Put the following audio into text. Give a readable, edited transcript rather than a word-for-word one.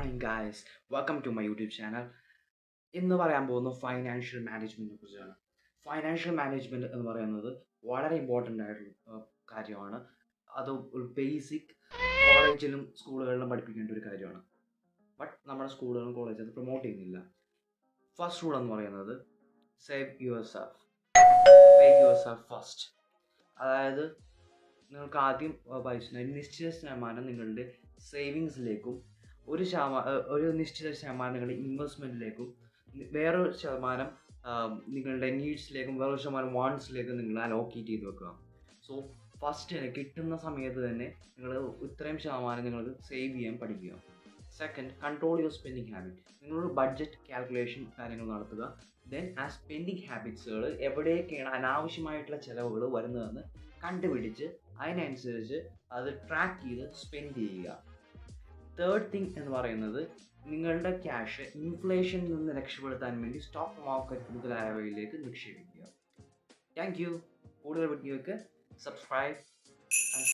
morning, guys. Welcome to my YouTube channel. ഇന്ന് പറയാൻ പോകുന്ന ഫൈനാൻഷ്യൽ മാനേജ്മെന്റിനെ കുറിച്ചാണ്. ഫൈനാൻഷ്യൽ മാനേജ്മെന്റ് എന്ന് പറയുന്നത് വളരെ ഇമ്പോർട്ടൻ്റ് ആയിട്ടുള്ള കാര്യമാണ്. അത് ഒരു ബേസിക് കോളേജിലും സ്കൂളുകളിലും പഠിപ്പിക്കേണ്ട ഒരു കാര്യമാണ്. ബട്ട് നമ്മുടെ സ്കൂളുകളും കോളേജും അത് പ്രൊമോട്ട് ചെയ്യുന്നില്ല. ഫസ്റ്റ് റൂൾ എന്ന് പറയുന്നത് save your self, pay your self first. അതായത് നിങ്ങൾക്ക് ആദ്യം പൈസ നിശ്ചിത ശതമാനം നിങ്ങളുടെ സേവിങ്സിലേക്കും ഒരു നിശ്ചിത ശതമാനം നിങ്ങളുടെ ഇൻവെസ്റ്റ്മെൻറ്റിലേക്കും വേറൊരു ശതമാനം നിങ്ങളുടെ നീഡ്സിലേക്കും വേറൊരു ശതമാനം വാണ്ട്സിലേക്കും നിങ്ങൾ അലോക്കേറ്റ് ചെയ്ത് വെക്കുക. സോ ഫസ്റ്റ് കിട്ടുന്ന സമയത്ത് തന്നെ നിങ്ങൾ ഇത്രയും ശതമാനം നിങ്ങൾക്ക് സേവ് ചെയ്യാൻ പഠിക്കുക. Second, control your spending habit. നിങ്ങളൊരു ബഡ്ജറ്റ് കാൽക്കുലേഷൻ കാര്യങ്ങൾ നടത്തുക. ദെൻ ആ സ്പെൻഡിങ് ഹാബിറ്റ്സുകൾ എവിടെയൊക്കെയാണ് അനാവശ്യമായിട്ടുള്ള ചിലവുകൾ വരുന്നതെന്ന് കണ്ടുപിടിച്ച് അതിനനുസരിച്ച് അത് ട്രാക്ക് ചെയ്ത് സ്പെൻഡ് ചെയ്യുക. തേർഡ് തിങ് എന്ന് പറയുന്നത് നിങ്ങളുടെ ക്യാഷ് ഇൻഫ്ലേഷനിൽ നിന്ന് രക്ഷപ്പെടുത്താൻ വേണ്ടി സ്റ്റോക്ക് മാർക്കറ്റ് മുതലായവയിലേക്ക് നിക്ഷേപിക്കുക. Thank you. കൂടുതൽ വീഡിയോയ്ക്ക് സബ്സ്ക്രൈബ്